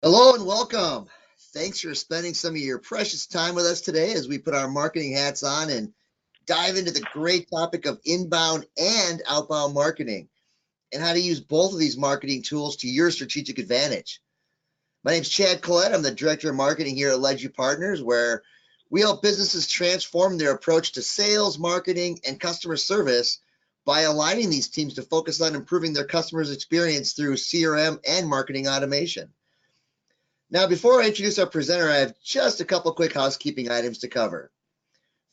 Hello and welcome. Thanks for spending some of your precious time with us today as we put our marketing hats on and dive into the great topic of inbound and outbound marketing and how to use both of these marketing tools to your strategic advantage. My name is Chad Collette. I'm the Director of Marketing here at Ledger Partners, where we help businesses transform their approach to sales, marketing, and customer service by aligning these teams to focus on improving their customers' experience through CRM and marketing automation. Now, before I introduce our presenter, I have just a couple quick housekeeping items to cover.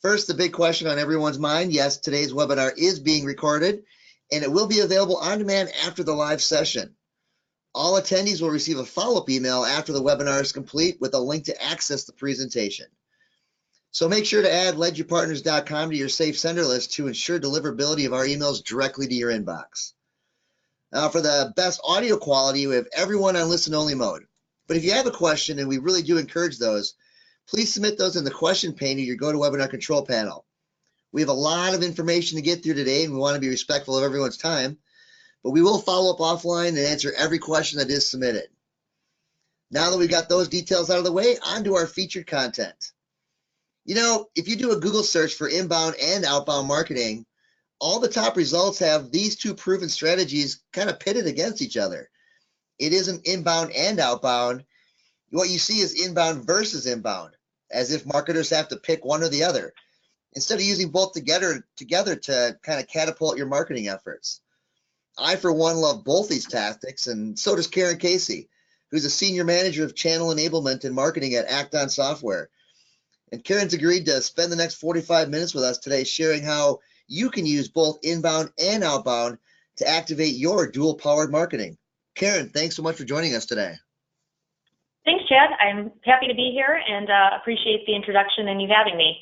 First, the big question on everyone's mind. Yes, today's webinar is being recorded, and it will be available on demand after the live session. All attendees will receive a follow-up email after the webinar is complete with a link to access the presentation. So make sure to add ledgerpartners.com to your safe sender list to ensure deliverability of our emails directly to your inbox. Now, for the best audio quality, we have everyone on listen-only mode. But if you have a question, and we really do encourage those, please submit those in the question pane of your GoToWebinar control panel. We have a lot of information to get through today, and we want to be respectful of everyone's time, but we will follow up offline and answer every question that is submitted. Now that we've got those details out of the way, on to our featured content. You know, if you do a Google search for inbound and outbound marketing, all the top results have these two proven strategies kind of pitted against each other. It isn't inbound and outbound. What you see is inbound versus inbound, as if marketers have to pick one or the other, instead of using both together to kind of catapult your marketing efforts. I, for one, love both these tactics, and so does Karen Casey, who's a senior manager of channel enablement and marketing at Acton Software. And Karen's agreed to spend the next 45 minutes with us today sharing how you can use both inbound and outbound to activate your dual-powered marketing. Karen, thanks so much for joining us today. Thanks, Chad. I'm happy to be here and appreciate the introduction and you having me.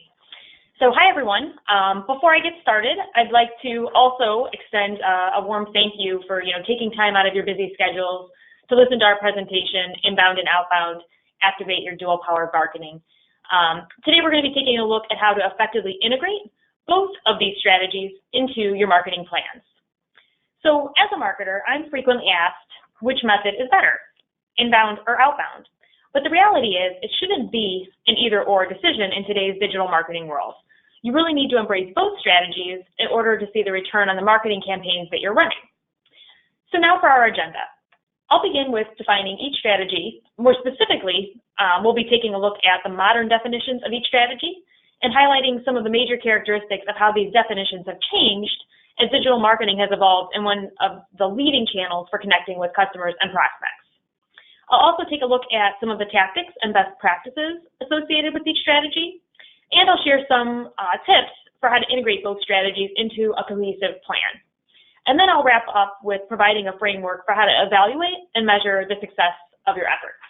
So hi, everyone. Before I get started, I'd like to also extend a warm thank you for taking time out of your busy schedules to listen to our presentation, Inbound and Outbound, Activate Your Dual-Powered Marketing. Today, we're going to be taking a look at how to effectively integrate both of these strategies into your marketing plans. So as a marketer, I'm frequently asked, which method is better, inbound or outbound? But the reality is it shouldn't be an either-or decision in today's digital marketing world. You really need to embrace both strategies in order to see the return on the marketing campaigns that you're running. So now for our agenda. I'll begin with defining each strategy. More specifically, we'll be taking a look at the modern definitions of each strategy and highlighting some of the major characteristics of how these definitions have changed as digital marketing has evolved in one of the leading channels for connecting with customers and prospects. I'll also take a look at some of the tactics and best practices associated with each strategy, and I'll share some tips for how to integrate both strategies into a cohesive plan. And then I'll wrap up with providing a framework for how to evaluate and measure the success of your efforts.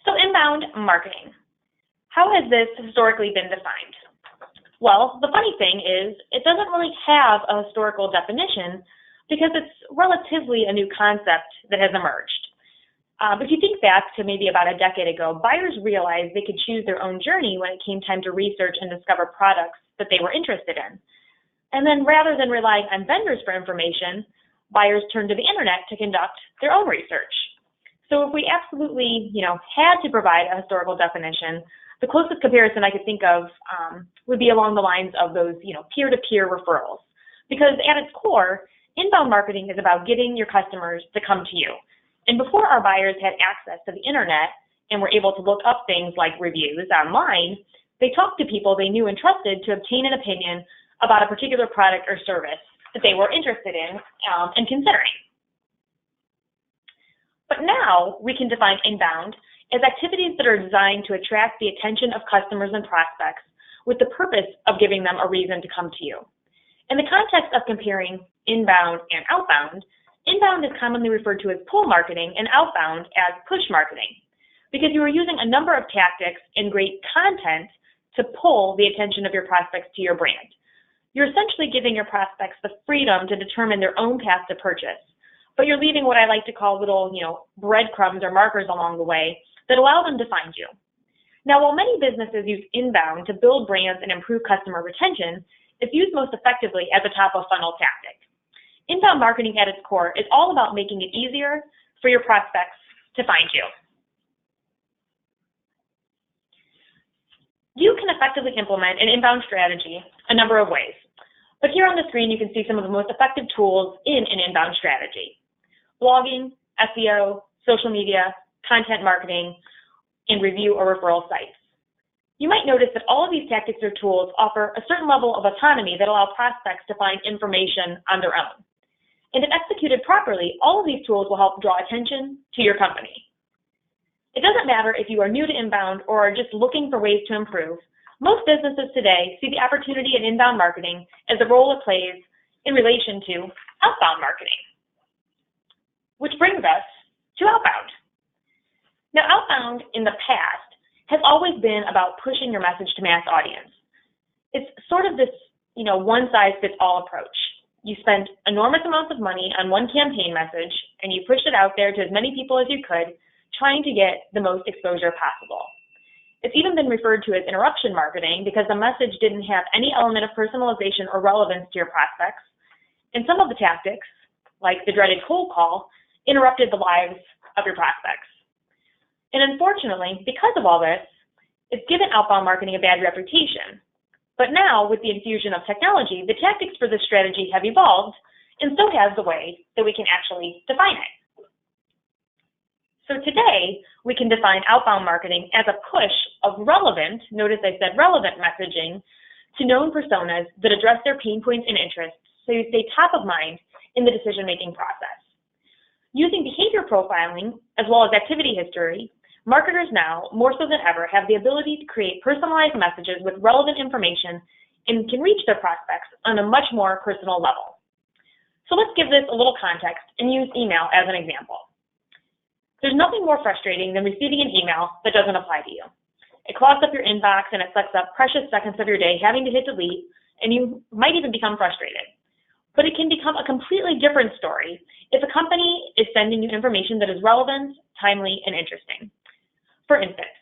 So inbound marketing. How has this historically been defined? Well, the funny thing is it doesn't really have a historical definition because it's relatively a new concept that has emerged. If you think back to maybe about a decade ago, buyers realized they could choose their own journey when it came time to research and discover products that they were interested in. And then rather than relying on vendors for information, buyers turned to the internet to conduct their own research. So if we absolutely, had to provide a historical definition, the closest comparison I could think of would be along the lines of those, peer-to-peer referrals. Because at its core, inbound marketing is about getting your customers to come to you. And before our buyers had access to the internet and were able to look up things like reviews online, they talked to people they knew and trusted to obtain an opinion about a particular product or service that they were interested in and considering. But now we can define inbound as activities that are designed to attract the attention of customers and prospects with the purpose of giving them a reason to come to you. In the context of comparing inbound and outbound, inbound is commonly referred to as pull marketing and outbound as push marketing, because you are using a number of tactics and great content to pull the attention of your prospects to your brand. You're essentially giving your prospects the freedom to determine their own path to purchase, but you're leaving what I like to call little, breadcrumbs or markers along the way that allow them to find you. Now, while many businesses use inbound to build brands and improve customer retention, it's used most effectively as a top-of-funnel tactic. Inbound marketing at its core is all about making it easier for your prospects to find you. You can effectively implement an inbound strategy a number of ways, but here on the screen you can see some of the most effective tools in an inbound strategy: blogging, SEO, social media, content marketing, and review or referral sites. You might notice that all of these tactics or tools offer a certain level of autonomy that allow prospects to find information on their own. And if executed properly, all of these tools will help draw attention to your company. It doesn't matter if you are new to inbound or are just looking for ways to improve. Most businesses today see the opportunity in inbound marketing as the role it plays in relation to outbound marketing. Which brings us to outbound. Now, outbound in the past has always been about pushing your message to mass audience. It's sort of this, one-size-fits-all approach. You spent enormous amounts of money on one campaign message, and you pushed it out there to as many people as you could, trying to get the most exposure possible. It's even been referred to as interruption marketing because the message didn't have any element of personalization or relevance to your prospects, and some of the tactics, like the dreaded cold call, interrupted the lives of your prospects. And unfortunately, because of all this, it's given outbound marketing a bad reputation. But now, with the infusion of technology, the tactics for this strategy have evolved, and so has the way that we can actually define it. So today, we can define outbound marketing as a push of relevant, notice I said relevant messaging, to known personas that address their pain points and interests so you stay top of mind in the decision-making process. Using behavior profiling, as well as activity history, marketers now, more so than ever, have the ability to create personalized messages with relevant information and can reach their prospects on a much more personal level. So let's give this a little context and use email as an example. There's nothing more frustrating than receiving an email that doesn't apply to you. It clogs up your inbox and it sucks up precious seconds of your day having to hit delete, and you might even become frustrated. But it can become a completely different story if a company is sending you information that is relevant, timely, and interesting. For instance,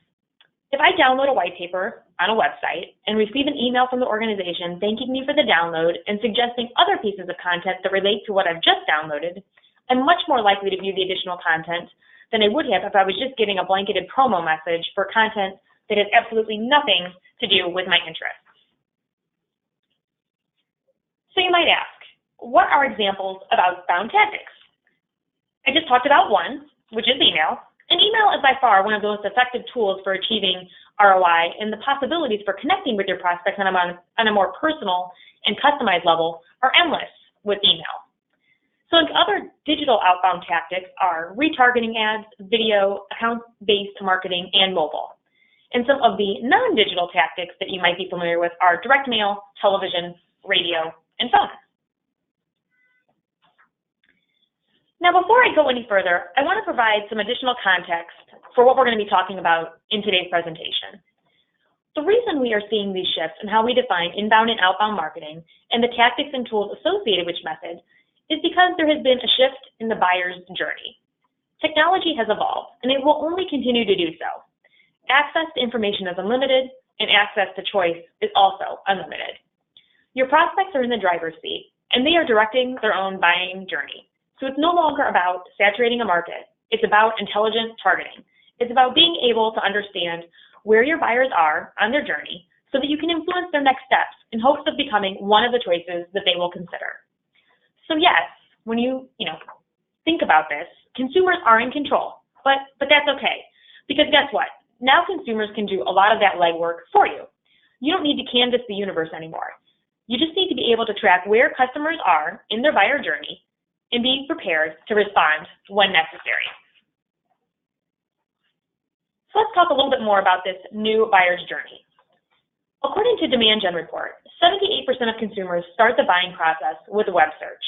if I download a white paper on a website and receive an email from the organization thanking me for the download and suggesting other pieces of content that relate to what I've just downloaded, I'm much more likely to view the additional content than I would have if I was just getting a blanketed promo message for content that has absolutely nothing to do with my interests. So you might ask, what are examples of outbound tactics? I just talked about one, which is email. And email is by far one of the most effective tools for achieving ROI, and the possibilities for connecting with your prospects on a more personal and customized level are endless with email. So other digital outbound tactics are retargeting ads, video, account-based marketing, and mobile. And some of the non-digital tactics that you might be familiar with are direct mail, television, radio, and phone. Now, before I go any further, I want to provide some additional context for what we're going to be talking about in today's presentation. The reason we are seeing these shifts in how we define inbound and outbound marketing and the tactics and tools associated with each method is because there has been a shift in the buyer's journey. Technology has evolved, and it will only continue to do so. Access to information is unlimited, and access to choice is also unlimited. Your prospects are in the driver's seat, and they are directing their own buying journey. So it's no longer about saturating a market. It's about intelligent targeting. It's about being able to understand where your buyers are on their journey so that you can influence their next steps in hopes of becoming one of the choices that they will consider. So yes, when you think about this, consumers are in control, but that's okay. Because guess what? Now consumers can do a lot of that legwork for you. You don't need to canvas the universe anymore. You just need to be able to track where customers are in their buyer journey and be prepared to respond when necessary. So let's talk a little bit more about this new buyer's journey. According to Demand Gen report, 78% of consumers start the buying process with a web search,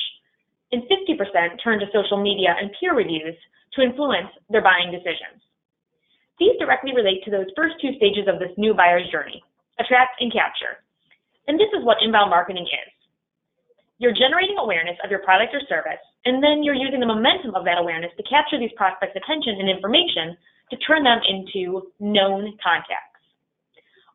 and 50% turn to social media and peer reviews to influence their buying decisions. These directly relate to those first two stages of this new buyer's journey, attract and capture. And this is what inbound marketing is. You're generating awareness of your product or service, and then you're using the momentum of that awareness to capture these prospects' attention and information to turn them into known contacts.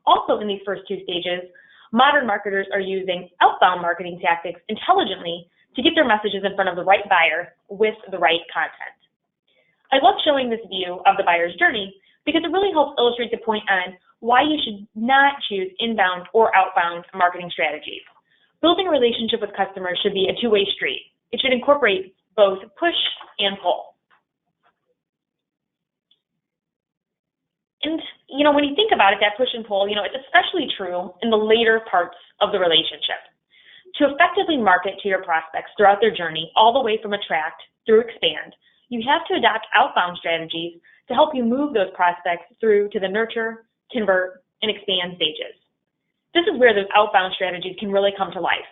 Also in these first two stages, modern marketers are using outbound marketing tactics intelligently to get their messages in front of the right buyer with the right content. I love showing this view of the buyer's journey because it really helps illustrate the point on why you should not choose inbound or outbound marketing strategies. Building a relationship with customers should be a two-way street. It should incorporate both push and pull. And, when you think about it, that push and pull, it's especially true in the later parts of the relationship. To effectively market to your prospects throughout their journey, all the way from attract through expand, you have to adopt outbound strategies to help you move those prospects through to the nurture, convert, and expand stages. This is where those outbound strategies can really come to life.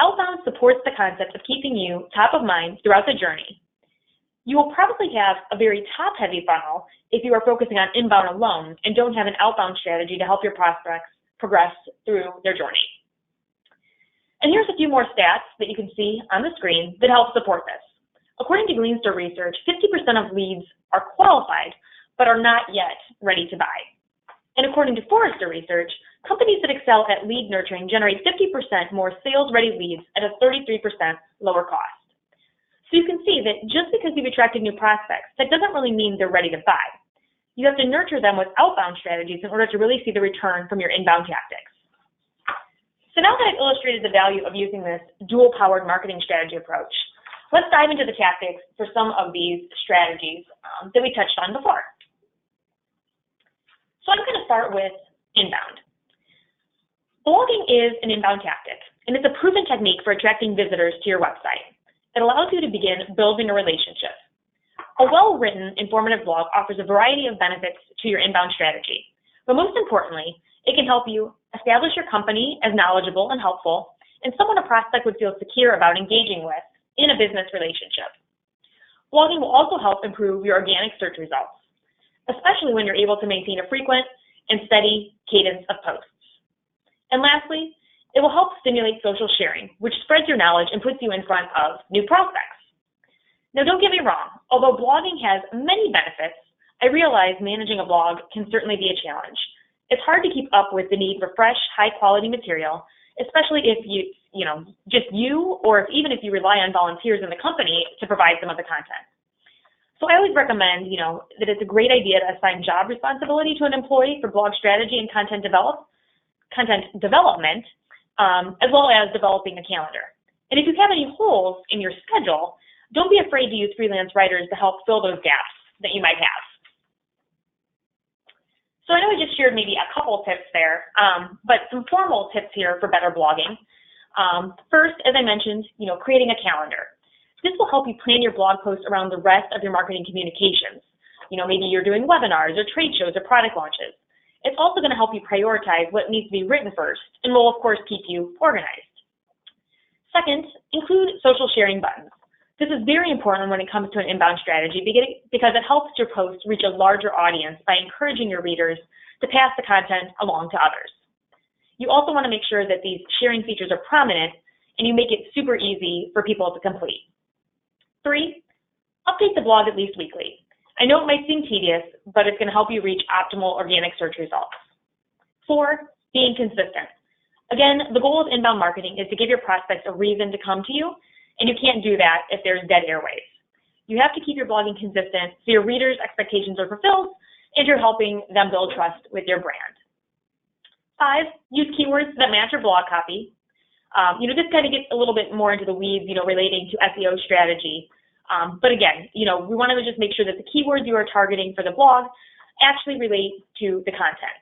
Outbound supports the concept of keeping you top of mind throughout the journey. You will probably have a very top-heavy funnel if you are focusing on inbound alone and don't have an outbound strategy to help your prospects progress through their journey. And here's a few more stats that you can see on the screen that help support this. According to Gleanster research, 50% of leads are qualified but are not yet ready to buy. And according to Forrester research, companies that excel at lead nurturing generate 50% more sales-ready leads at a 33% lower cost. So you can see that just because you've attracted new prospects, that doesn't really mean they're ready to buy. You have to nurture them with outbound strategies in order to really see the return from your inbound tactics. So now that I've illustrated the value of using this dual-powered marketing strategy approach, let's dive into the tactics for some of these strategies that we touched on before. So I'm going to start with inbound. Blogging is an inbound tactic, and it's a proven technique for attracting visitors to your website. It allows you to begin building a relationship. A well-written, informative blog offers a variety of benefits to your inbound strategy, but most importantly, it can help you establish your company as knowledgeable and helpful, and someone a prospect would feel secure about engaging with in a business relationship. Blogging will also help improve your organic search results, especially when you're able to maintain a frequent and steady cadence of posts. And lastly, it will help stimulate social sharing, which spreads your knowledge and puts you in front of new prospects. Now, don't get me wrong. Although blogging has many benefits, I realize managing a blog can certainly be a challenge. It's hard to keep up with the need for fresh, high-quality material, especially if even if you rely on volunteers in the company to provide some of the content. So I always recommend, that it's a great idea to assign job responsibility to an employee for blog strategy and content development, as well as developing a calendar. And if you have any holes in your schedule, don't be afraid to use freelance writers to help fill those gaps that you might have. So I know I just shared maybe a couple tips there, but some formal tips here for better blogging. First, as I mentioned, creating a calendar. This will help you plan your blog posts around the rest of your marketing communications. Maybe you're doing webinars or trade shows or product launches. It's also going to help you prioritize what needs to be written first and will, of course, keep you organized. Second, include social sharing buttons. This is very important when it comes to an inbound strategy because it helps your posts reach a larger audience by encouraging your readers to pass the content along to others. You also want to make sure that these sharing features are prominent and you make it super easy for people to complete. 3, update the blog at least weekly. I know it might seem tedious, but it's going to help you reach optimal organic search results. 4, being consistent. Again, the goal of inbound marketing is to give your prospects a reason to come to you, and you can't do that if there's dead airwaves. You have to keep your blogging consistent so your readers' expectations are fulfilled and you're helping them build trust with your brand. 5, use keywords that match your blog copy. This kind of gets a little bit more into the weeds, relating to SEO strategy. But again, we want to just make sure that the keywords you are targeting for the blog actually relate to the content.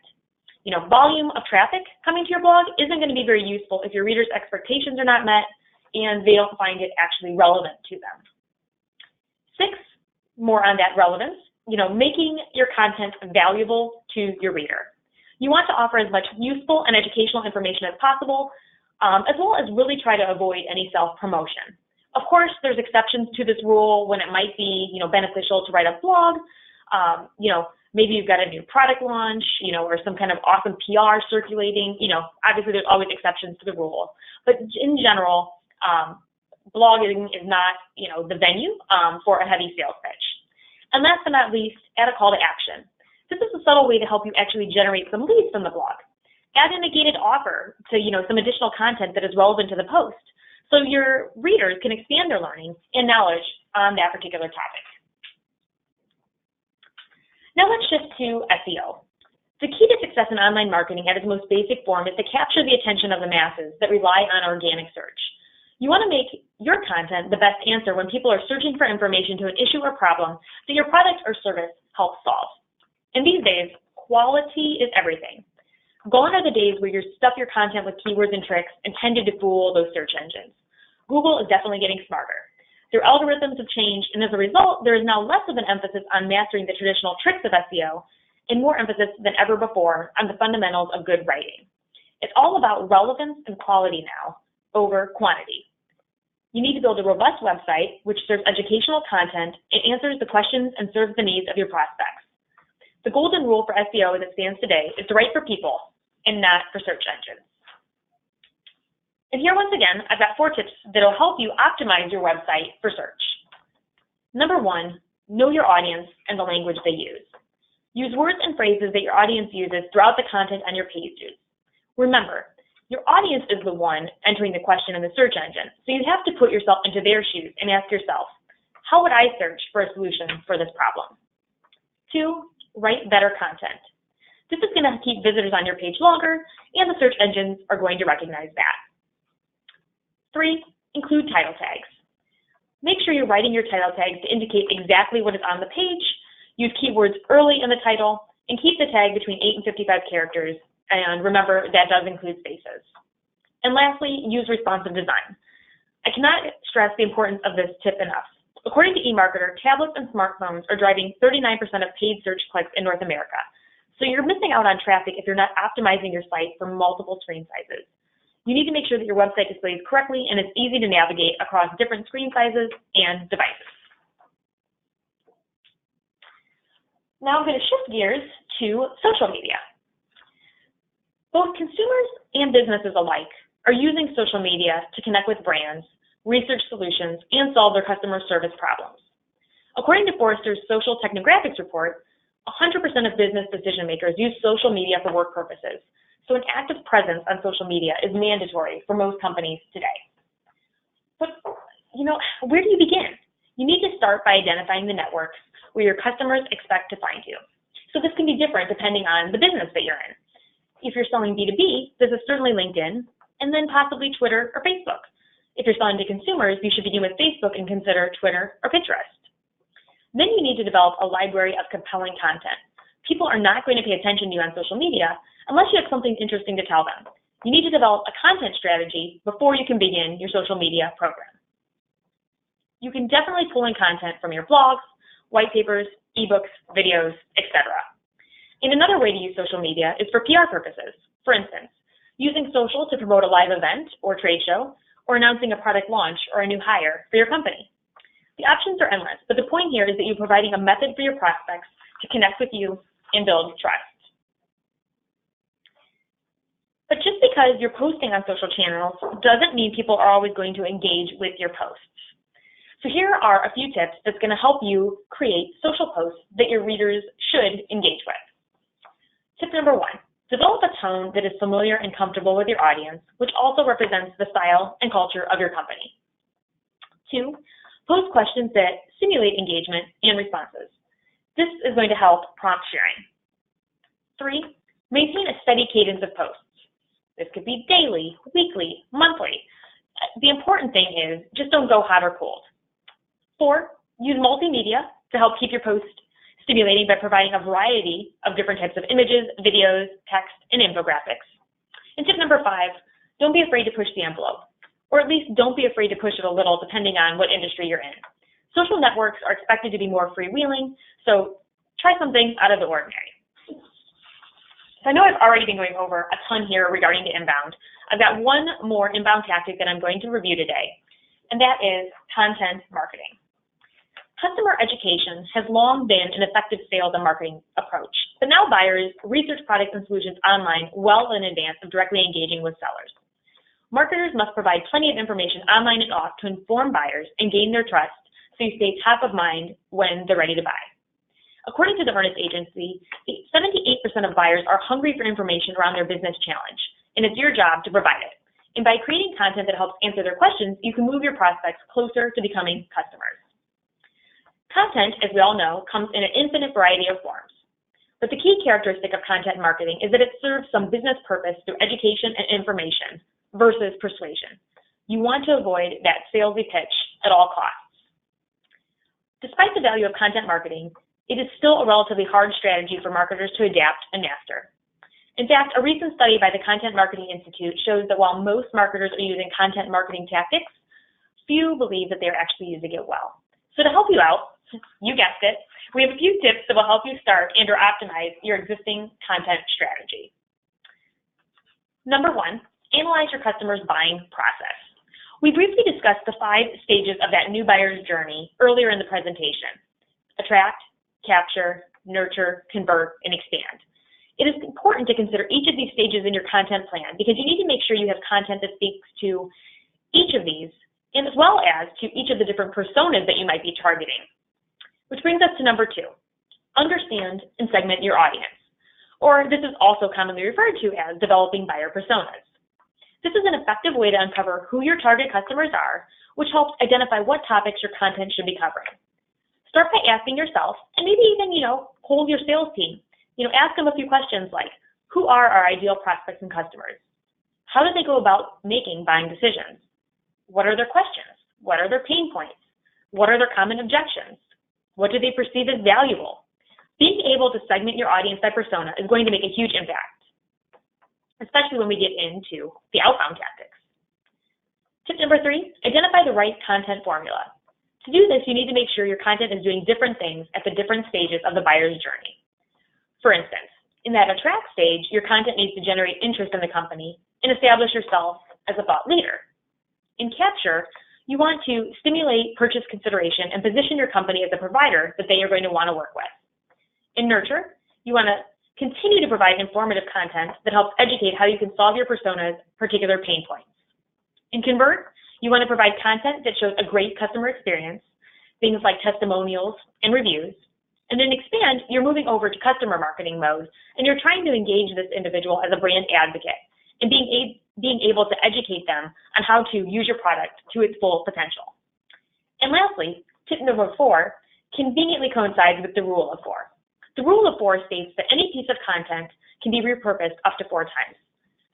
Volume of traffic coming to your blog isn't going to be very useful if your readers' expectations are not met and they don't find it actually relevant to them. 6, more on that relevance, making your content valuable to your reader. You want to offer as much useful and educational information as possible, as well as really try to avoid any self-promotion. Of course, there's exceptions to this rule when it might be, beneficial to write a blog. Maybe you've got a new product launch, or some kind of awesome PR circulating. Obviously there's always exceptions to the rule. But in general, blogging is not, the venue for a heavy sales pitch. And last but not least, add a call to action. This is a subtle way to help you actually generate some leads from the blog. Add in a gated offer to, some additional content that is relevant to the post, so your readers can expand their learning and knowledge on that particular topic. Now let's shift to SEO. The key to success in online marketing at its most basic form is to capture the attention of the masses that rely on organic search. You want to make your content the best answer when people are searching for information to an issue or problem that your product or service helps solve. In these days, quality is everything. Gone are the days where you stuff your content with keywords and tricks intended to fool those search engines. Google is definitely getting smarter. Their algorithms have changed, and as a result, there is now less of an emphasis on mastering the traditional tricks of SEO and more emphasis than ever before on the fundamentals of good writing. It's all about relevance and quality now over quantity. You need to build a robust website which serves educational content and answers the questions and serves the needs of your prospects. The golden rule for SEO as it stands today is to write for people and not for search engines. And here once again, I've got 4 tips that will help you optimize your website for search. Number 1, know your audience and the language they use. Use words and phrases that your audience uses throughout the content on your pages. Remember, your audience is the one entering the question in the search engine, so you have to put yourself into their shoes and ask yourself, how would I search for a solution for this problem? 2, write better content. This is going to keep visitors on your page longer, and the search engines are going to recognize that. 3, include title tags. Make sure you're writing your title tags to indicate exactly what is on the page. Use keywords early in the title, and keep the tag between 8 and 55 characters. And remember, that does include spaces. And lastly, use responsive design. I cannot stress the importance of this tip enough. According to eMarketer, tablets and smartphones are driving 39% of paid search clicks in North America. So you're missing out on traffic if you're not optimizing your site for multiple screen sizes. You need to make sure that your website displays correctly and is easy to navigate across different screen sizes and devices. Now I'm going to shift gears to social media. Both consumers and businesses alike are using social media to connect with brands, research solutions, and solve their customer service problems. According to Forrester's Social Technographics report, 100% of business decision makers use social media for work purposes, so an active presence on social media is mandatory for most companies today. But, where do you begin? You need to start by identifying the networks where your customers expect to find you. So this can be different depending on the business that you're in. If you're selling B2B, this is certainly LinkedIn, and then possibly Twitter or Facebook. If you're selling to consumers, you should begin with Facebook and consider Twitter or Pinterest. Then you need to develop a library of compelling content. People are not going to pay attention to you on social media unless you have something interesting to tell them. You need to develop a content strategy before you can begin your social media program. You can definitely pull in content from your blogs, white papers, ebooks, videos, etc. And another way to use social media is for PR purposes. For instance, using social to promote a live event or trade show, or announcing a product launch or a new hire for your company. The options are endless, but the point here is that you're providing a method for your prospects to connect with you and build trust. But just because you're posting on social channels doesn't mean people are always going to engage with your posts. So here are a few tips that's going to help you create social posts that your readers should engage with. Tip number 1, develop a tone that is familiar and comfortable with your audience, which also represents the style and culture of your company. 2, pose questions that simulate engagement and responses. This is going to help prompt sharing. 3, maintain a steady cadence of posts. This could be daily, weekly, monthly. The important thing is just don't go hot or cold. 4, use multimedia to help keep your post stimulating by providing a variety of different types of images, videos, text, and infographics. And tip number 5, don't be afraid to push the envelope, or at least don't be afraid to push it a little depending on what industry you're in. Social networks are expected to be more freewheeling, so try something out of the ordinary. So I know I've already been going over a ton here regarding the inbound. I've got one more inbound tactic that I'm going to review today, and that is content marketing. Customer education has long been an effective sales and marketing approach, but now buyers research products and solutions online well in advance of directly engaging with sellers. Marketers must provide plenty of information online and off to inform buyers and gain their trust so you stay top of mind when they're ready to buy. According to the Earnest Agency, 78% of buyers are hungry for information around their business challenge, and it's your job to provide it. And by creating content that helps answer their questions, you can move your prospects closer to becoming customers. Content, as we all know, comes in an infinite variety of forms. But the key characteristic of content marketing is that it serves some business purpose through education and information versus persuasion. You want to avoid that salesy pitch at all costs. Despite the value of content marketing, it is still a relatively hard strategy for marketers to adapt and master. In fact, a recent study by the Content Marketing Institute shows that while most marketers are using content marketing tactics, few believe that they're actually using it well. So to help you out, you guessed it, we have a few tips that will help you start and or optimize your existing content strategy. Number one, analyze your customer's buying process. We briefly discussed the 5 stages of that new buyer's journey earlier in the presentation: attract, capture, nurture, convert, and expand. It is important to consider each of these stages in your content plan because you need to make sure you have content that speaks to each of these, and as well as to each of the different personas that you might be targeting. Which brings us to number 2, understand and segment your audience, or this is also commonly referred to as developing buyer personas. This is an effective way to uncover who your target customers are, which helps identify what topics your content should be covering. Start by asking yourself, and maybe even, poll your sales team. Ask them a few questions like, who are our ideal prospects and customers? How do they go about making buying decisions? What are their questions? What are their pain points? What are their common objections? What do they perceive as valuable? Being able to segment your audience by persona is going to make a huge impact, especially when we get into the outbound tactics. Tip number 3, identify the right content formula. To do this, you need to make sure your content is doing different things at the different stages of the buyer's journey. For instance, in that attract stage, your content needs to generate interest in the company and establish yourself as a thought leader. In capture, you want to stimulate purchase consideration and position your company as a provider that they are going to want to work with. In nurture, you want to continue to provide informative content that helps educate how you can solve your persona's particular pain points. In convert, you want to provide content that shows a great customer experience, things like testimonials and reviews. And then expand, you're moving over to customer marketing mode, and you're trying to engage this individual as a brand advocate and being able to educate them on how to use your product to its full potential. And lastly, tip number 4 conveniently coincides with the rule of 4. The rule of 4 states that any piece of content can be repurposed up to 4 times.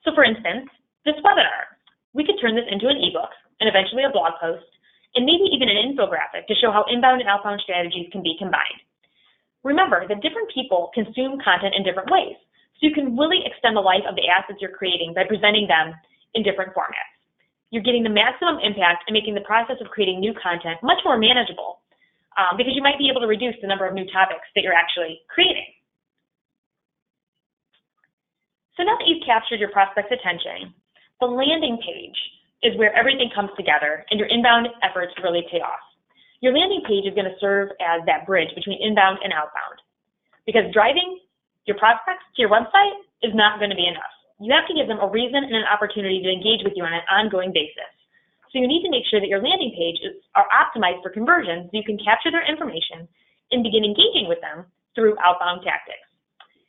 So for instance, this webinar, we could turn this into an ebook and eventually a blog post, and maybe even an infographic to show how inbound and outbound strategies can be combined. Remember that different people consume content in different ways, so you can really extend the life of the assets you're creating by presenting them in different formats. You're getting the maximum impact and making the process of creating new content much more manageable because you might be able to reduce the number of new topics that you're actually creating. So now that you've captured your prospect's attention, the landing page is where everything comes together and your inbound efforts really pay off. Your landing page is going to serve as that bridge between inbound and outbound, because driving your prospects to your website is not going to be enough. You have to give them a reason and an opportunity to engage with you on an ongoing basis. So you need to make sure that your landing pages are optimized for conversion so you can capture their information and begin engaging with them through outbound tactics.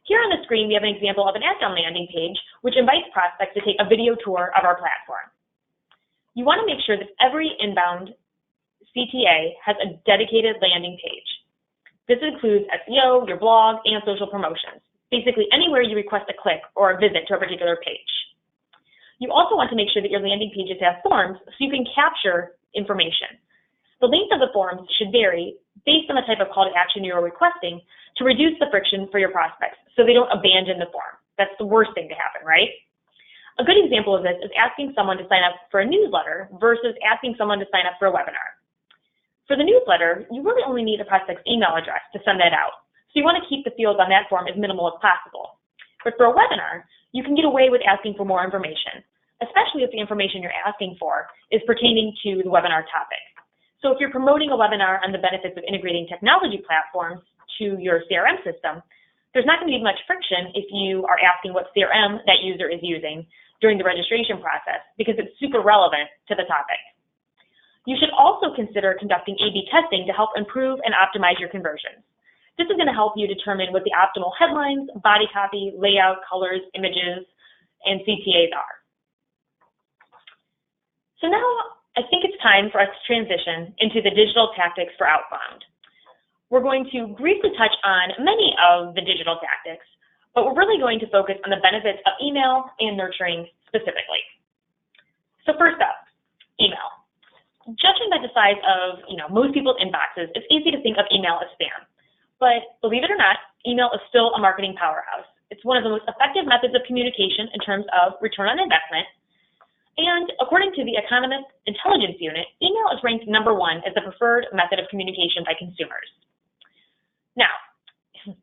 Here on the screen, we have an example of an outbound landing page, which invites prospects to take a video tour of our platform. You want to make sure that every inbound CTA has a dedicated landing page. This includes SEO, your blog, and social promotions, basically anywhere you request a click or a visit to a particular page. You also want to make sure that your landing pages have forms so you can capture information. The length of the forms should vary based on the type of call to action you are requesting to reduce the friction for your prospects so they don't abandon the form. That's the worst thing to happen, right? A good example of this is asking someone to sign up for a newsletter versus asking someone to sign up for a webinar. For the newsletter, you really only need a prospect's email address to send that out, so you want to keep the fields on that form as minimal as possible. But for a webinar, you can get away with asking for more information, especially if the information you're asking for is pertaining to the webinar topic. So if you're promoting a webinar on the benefits of integrating technology platforms to your CRM system, there's not going to be much friction if you are asking what CRM that user is using during the registration process because it's super relevant to the topic. You should also consider conducting A/B testing to help improve and optimize your conversions. This is going to help you determine what the optimal headlines, body copy, layout, colors, images, and CTAs are. So now I think it's time for us to transition into the digital tactics for outbound. we're going to briefly touch on many of the digital tactics, but we're really going to focus on the benefits of email and nurturing specifically. So first up, email. Judging by the size of most people's inboxes, it's easy to think of email as spam. But believe it or not, email is still a marketing powerhouse. It's one of the most effective methods of communication in terms of return on investment. And according to the Economist Intelligence Unit, email is ranked #1 as the preferred method of communication by consumers. Now,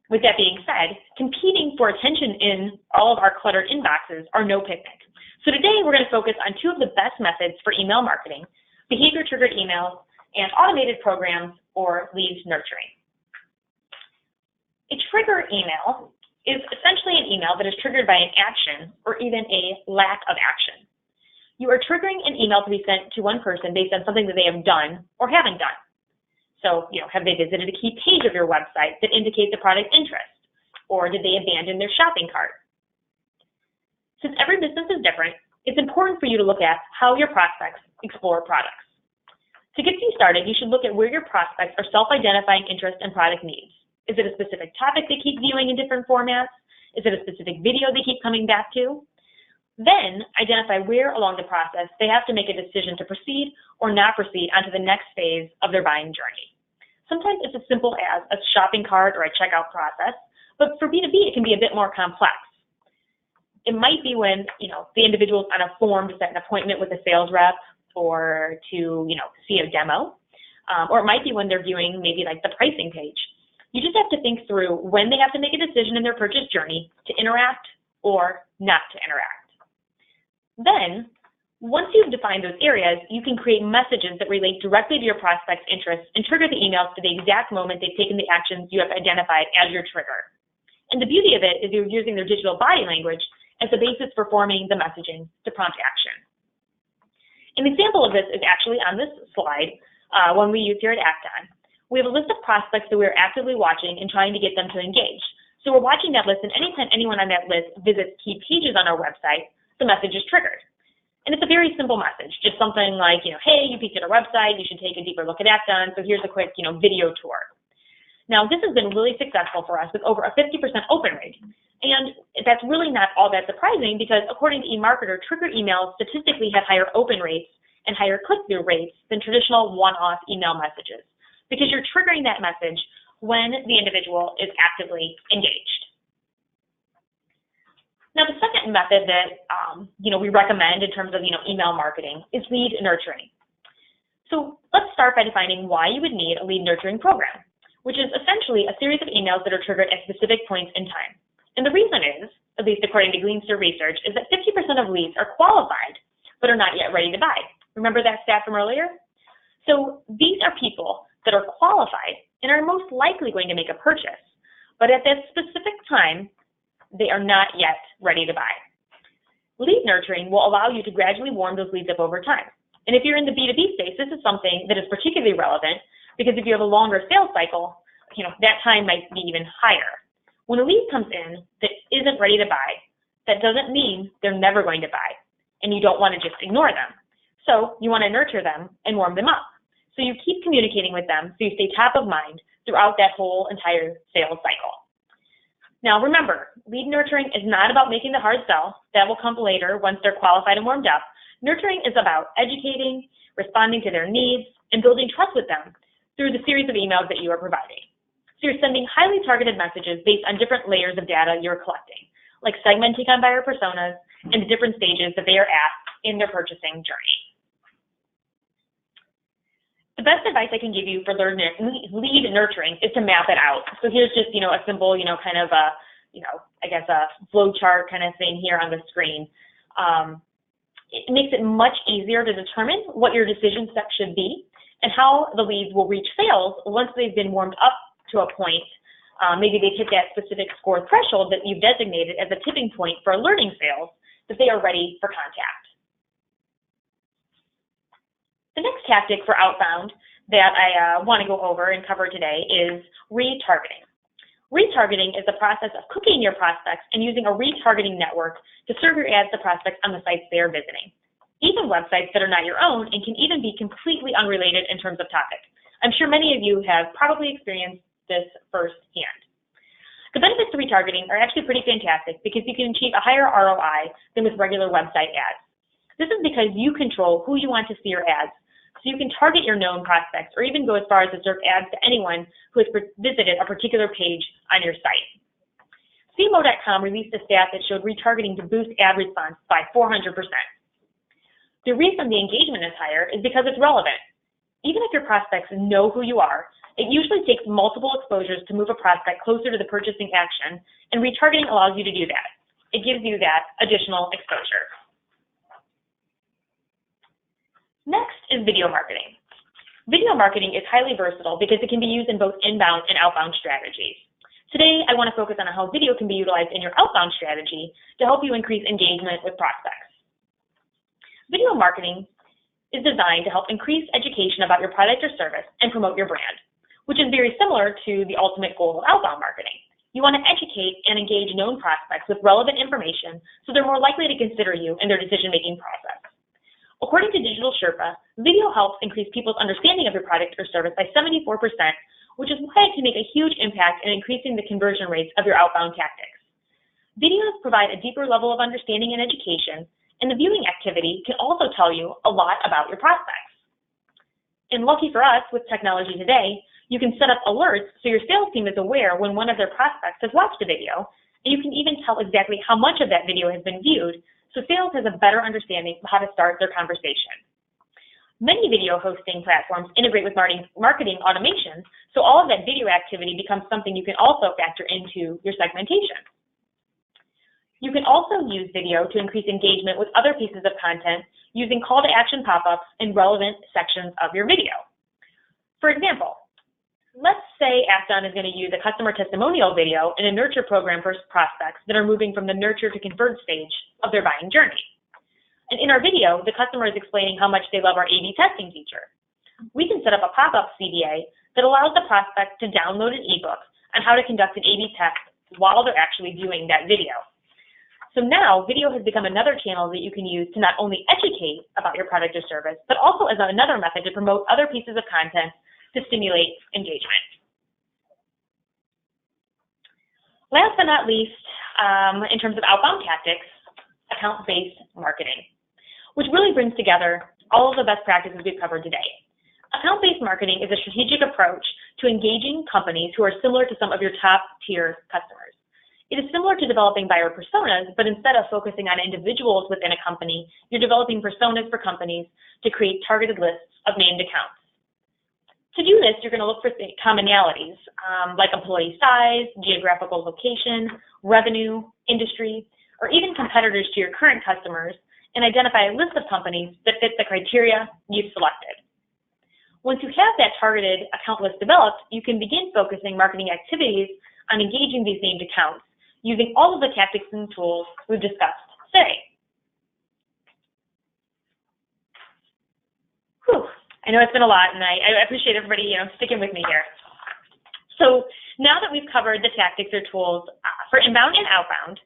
with that being said, competing for attention in all of our cluttered inboxes are no picnic. So today we're going to focus on two of the best methods for email marketing: behavior-triggered emails and automated programs or lead nurturing. A trigger email is essentially an email that is triggered by an action or even a lack of action. You are triggering an email to be sent to one person based on something that they have done or haven't done. So, have they visited a key page of your website that indicates a product interest? Or did they abandon their shopping cart? Since every business is different, it's important for you to look at how your prospects explore products. To get you started, you should look at where your prospects are self-identifying interest and product needs. Is it a specific topic they keep viewing in different formats? Is it a specific video they keep coming back to? Then identify where along the process they have to make a decision to proceed or not proceed onto the next phase of their buying journey. Sometimes it's as simple as a shopping cart or a checkout process, but for B2B, it can be a bit more complex. It might be when, the individual's on a form to set an appointment with a sales rep or to, see a demo, or it might be when they're viewing maybe like the pricing page. You just have to think through when they have to make a decision in their purchase journey to interact or not to interact. Then, once you've defined those areas, you can create messages that relate directly to your prospect's interests and trigger the emails to the exact moment they've taken the actions you have identified as your trigger. And the beauty of it is you're using their digital body language as the basis for forming the messaging to prompt action. An example of this is actually on this slide, one we use here at Acton. We have a list of prospects that we're actively watching and trying to get them to engage. So we're watching that list, and anytime anyone on that list visits key pages on our website, the message is triggered. And it's a very simple message, just something like, hey, you peeked at our website, you should take a deeper look at Acton, so here's a quick, video tour. Now, this has been really successful for us with over a 50% open rate. And that's really not all that surprising because according to eMarketer, trigger emails statistically have higher open rates and higher click-through rates than traditional one-off email messages because you're triggering that message when the individual is actively engaged. Now, the second method that we recommend in terms of email marketing is lead nurturing. So let's start by defining why you would need a lead nurturing program, which is essentially a series of emails that are triggered at specific points in time. And the reason is, at least according to Gleanster research, is that 50% of leads are qualified but are not yet ready to buy. Remember that stat from earlier? So these are people that are qualified and are most likely going to make a purchase, but at that specific time, they are not yet ready to buy. Lead nurturing will allow you to gradually warm those leads up over time. And if you're in the B2B space, this is something that is particularly relevant because if you have a longer sales cycle, that time might be even higher. When a lead comes in that isn't ready to buy, that doesn't mean they're never going to buy, and you don't want to just ignore them. So you want to nurture them and warm them up. So you keep communicating with them so you stay top of mind throughout that whole entire sales cycle. Now remember, lead nurturing is not about making the hard sell. That will come later once they're qualified and warmed up. Nurturing is about educating, responding to their needs, and building trust with them through the series of emails that you are providing. So you're sending highly targeted messages based on different layers of data you're collecting, like segmenting on buyer personas and the different stages that they are at in their purchasing journey. The best advice I can give you for lead nurturing is to map it out. So here's just, a simple, kind of a, a flow chart kind of thing here on the screen. It makes it much easier to determine what your decision steps should be and how the leads will reach sales once they've been warmed up to a point. Maybe they've hit that specific score threshold that you've designated as a tipping point for alerting sales that they are ready for contact. The next tactic for outbound that I want to go over and cover today is retargeting. Retargeting is the process of cooking your prospects and using a retargeting network to serve your ads to prospects on the sites they are visiting, even websites that are not your own and can even be completely unrelated in terms of topic. I'm sure many of you have probably experienced this firsthand. The benefits to retargeting are actually pretty fantastic because you can achieve a higher ROI than with regular website ads. This is because you control who you want to see your ads, so you can target your known prospects or even go as far as to serve ads to anyone who has visited a particular page on your site. CMO.com released a stat that showed retargeting to boost ad response by 400%. The reason the engagement is higher is because it's relevant. Even if your prospects know who you are, it usually takes multiple exposures to move a prospect closer to the purchasing action, and retargeting allows you to do that. It gives you that additional exposure. Next is video marketing. Video marketing is highly versatile because it can be used in both inbound and outbound strategies. Today, I want to focus on how video can be utilized in your outbound strategy to help you increase engagement with prospects. Video marketing is designed to help increase education about your product or service and promote your brand, which is very similar to the ultimate goal of outbound marketing. You want to educate and engage known prospects with relevant information so they're more likely to consider you in their decision-making process. According to Digital Sherpa, video helps increase people's understanding of your product or service by 74%, which is why it can make a huge impact in increasing the conversion rates of your outbound tactics. Videos provide a deeper level of understanding and education, and the viewing activity can also tell you a lot about your prospects. And lucky for us, with technology today, you can set up alerts so your sales team is aware when one of their prospects has watched a video, and you can even tell exactly how much of that video has been viewed, so sales has a better understanding of how to start their conversation. Many video hosting platforms integrate with marketing automation, so all of that video activity becomes something you can also factor into your segmentation. You can also use video to increase engagement with other pieces of content using call to action pop-ups in relevant sections of your video. For example, let's say Outbound is going to use a customer testimonial video in a nurture program for prospects that are moving from the nurture to convert stage of their buying journey. And in our video, the customer is explaining how much they love our A/B testing feature. We can set up a pop-up CTA that allows the prospect to download an ebook on how to conduct an A/B test while they're actually viewing that video. So now video has become another channel that you can use to not only educate about your product or service, but also as another method to promote other pieces of content to stimulate engagement. Last but not least, in terms of outbound tactics, account-based marketing, which really brings together all of the best practices we've covered today. Account-based marketing is a strategic approach to engaging companies who are similar to some of your top-tier customers. It is similar to developing buyer personas, but instead of focusing on individuals within a company, you're developing personas for companies to create targeted lists of named accounts. To do this, you're going to look for commonalities like employee size, geographical location, revenue, industry, or even competitors to your current customers, and identify a list of companies that fit the criteria you've selected. Once you have that targeted account list developed, you can begin focusing marketing activities on engaging these named accounts using all of the tactics and tools we've discussed today. Whew. I know it's been a lot, and I appreciate everybody sticking with me here. So now that we've covered the tactics or tools for inbound and outbound,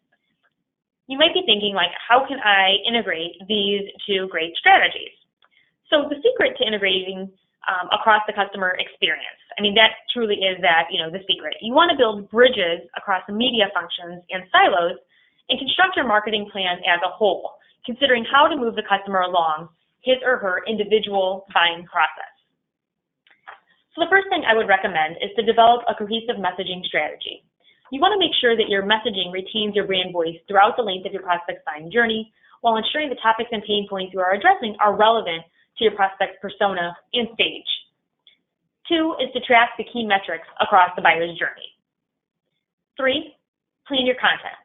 you might be thinking, like, how can I integrate these two great strategies? So the secret to integrating across the customer experience, I mean, that truly is the secret. You want to build bridges across the media functions and silos and construct your marketing plan as a whole, considering how to move the customer along his or her individual buying process. So the first thing I would recommend is to develop a cohesive messaging strategy. You want to make sure that your messaging retains your brand voice throughout the length of your prospect's buying journey, while ensuring the topics and pain points you are addressing are relevant to your prospect's persona and stage. 2 is to track the key metrics across the buyer's journey. 3, plan your content.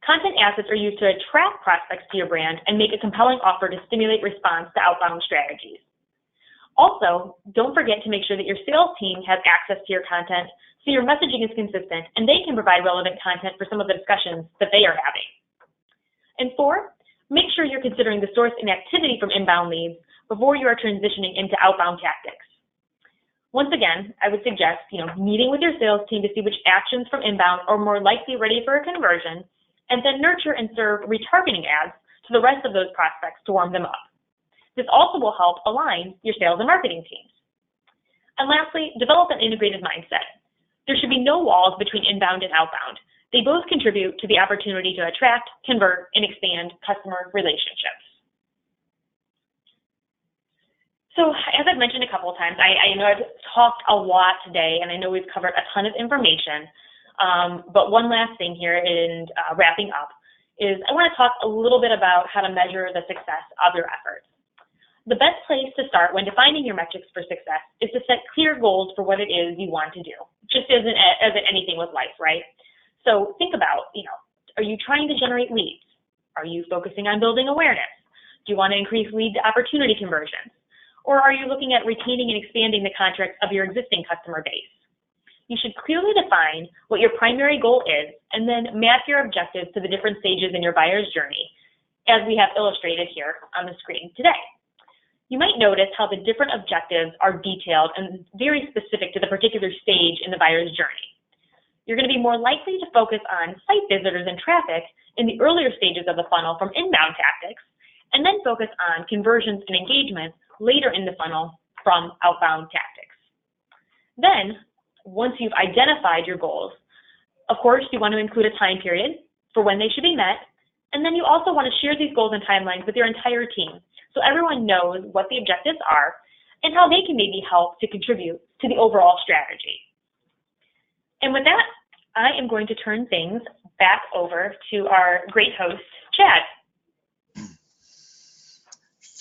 Content assets are used to attract prospects to your brand and make a compelling offer to stimulate response to outbound strategies. Also, don't forget to make sure that your sales team has access to your content so your messaging is consistent and they can provide relevant content for some of the discussions that they are having. And 4, make sure you're considering the source and activity from inbound leads before you are transitioning into outbound tactics. Once again, I would suggest meeting with your sales team to see which actions from inbound are more likely ready for a conversion, and then nurture and serve retargeting ads to the rest of those prospects to warm them up. This also will help align your sales and marketing teams. And lastly, develop an integrated mindset. There should be no walls between inbound and outbound. They both contribute to the opportunity to attract, convert, and expand customer relationships. So as I've mentioned a couple of times, I know I've talked a lot today, and I know we've covered a ton of information, but one last thing here in wrapping up is I want to talk a little bit about how to measure the success of your efforts. The best place to start when defining your metrics for success is to set clear goals for what it is you want to do, just as in anything with life, right? So think about, are you trying to generate leads? Are you focusing on building awareness? Do you want to increase lead to opportunity conversions? Or are you looking at retaining and expanding the contracts of your existing customer base? You should clearly define what your primary goal is and then map your objectives to the different stages in your buyer's journey, as we have illustrated here on the screen today. You might notice how the different objectives are detailed and very specific to the particular stage in the buyer's journey. You're going to be more likely to focus on site visitors and traffic in the earlier stages of the funnel from inbound tactics, and then focus on conversions and engagements later in the funnel from outbound tactics. Then, once you've identified your goals, of course, you want to include a time period for when they should be met, and then you also want to share these goals and timelines with your entire team so everyone knows what the objectives are and how they can maybe help to contribute to the overall strategy. And with that, I am going to turn things back over to our great host, Chad.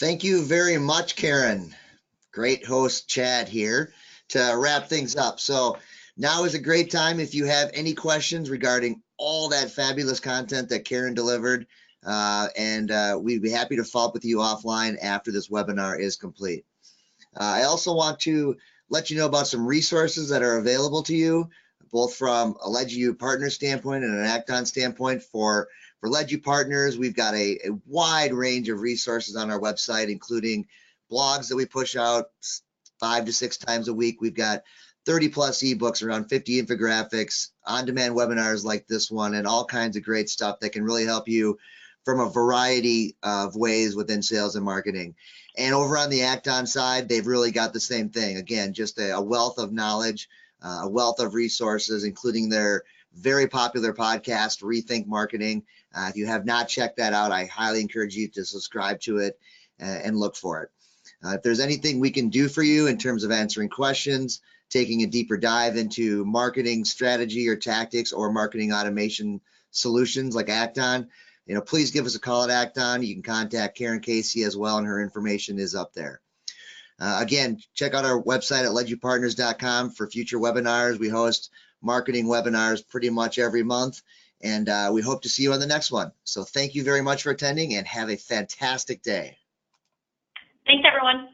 Thank you very much, Karen. Great host, Chad, here to wrap things up. So now is a great time if you have any questions regarding all that fabulous content that Karen delivered, and we'd be happy to follow up with you offline after this webinar is complete. I also want to let you know about some resources that are available to you, both from a LedU partner standpoint and an Act-On standpoint. For LedU partners, we've got a wide range of resources on our website, including blogs that we push out 5 to 6 times a week. We've got 30 plus ebooks, around 50 infographics, on-demand webinars like this one, and all kinds of great stuff that can really help you from a variety of ways within sales and marketing. And over on the Act-On side, they've really got the same thing. Again, just a wealth of knowledge, a wealth of resources, including their very popular podcast, Rethink Marketing. If you have not checked that out, I highly encourage you to subscribe to it and look for it. If there's anything we can do for you in terms of answering questions, taking a deeper dive into marketing strategy or tactics or marketing automation solutions like Act-On, please give us a call at Act-On. You can contact Karen Casey as well, and her information is up there. Again, check out our website at ledupartners.com for future webinars. We host marketing webinars pretty much every month, and we hope to see you on the next one. So thank you very much for attending, and have a fantastic day. Thanks, everyone.